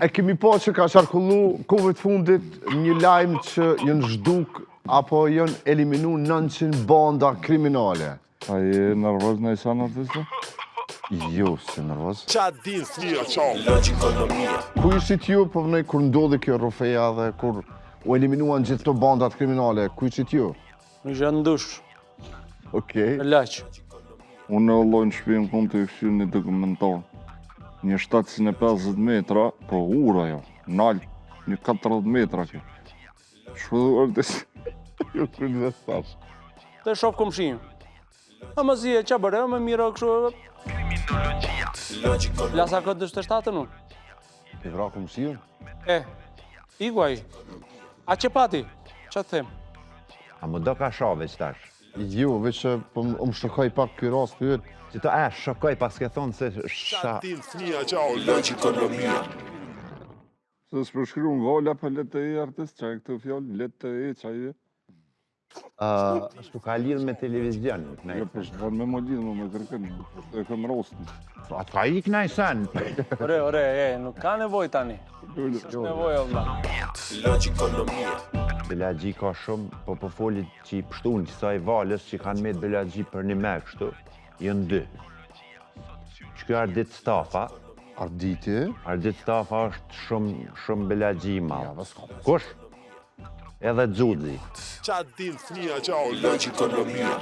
E kemi pa që ka qarkullu kohëve të fundit një lajm që jënë zhduk apo jënë eliminu 900 banda kriminale. A je nervoz në Isan artiste? Jo, se nervoz. Qa din fnia qa? Ku ishit ju përvënej kur ndodhi kjo rrofeja dhe kur u eliminuan gjithë të bandat kriminale? Ku ishit ju? Në gjandush, Okej. në laq. Unë e alloj në shpinë kom të kështu një dokumentar. Një 750 metra, po ura jo, nalë, një 40 metra kjo. Shpëdhuar të si... Jo të rrënë dhe thash. Të shof komshin. A më zi e qa bërë, me mira kështu... Lasa këtë 27 unë. Ke vra komshin? Iguaj. A që pati? Qa të them? A më do ka shove që tash? Jo, veç që më shokoj pak ky rast pyet. Që të shokoj pas ke thonë se Qa din fnia qa? Logikonomia. Se s'përshkru në vala për letë të e artist, qa e këtë fjallë, letë të e, qa e? Shtu ka lidhë me televizion. Jo, për shkëvan me më lidhë, me kërkën, e këm rostin. Atë ka ik në i sen. Ore, nuk ka nevoj tani. Shë nevoj, Allah. Logikonomia. Belagji ka shumë, po po folit që i pështun qësaj valës që kanë me Belagji për një me kështu, jënë dy. Që kjo Ardit Stafa, Arditi? Ardit Stafa është shumë Belagji i Ja, malë. bas ka. Kush? Edhe Xudzi. Qa din fnia qa? Logikonomia.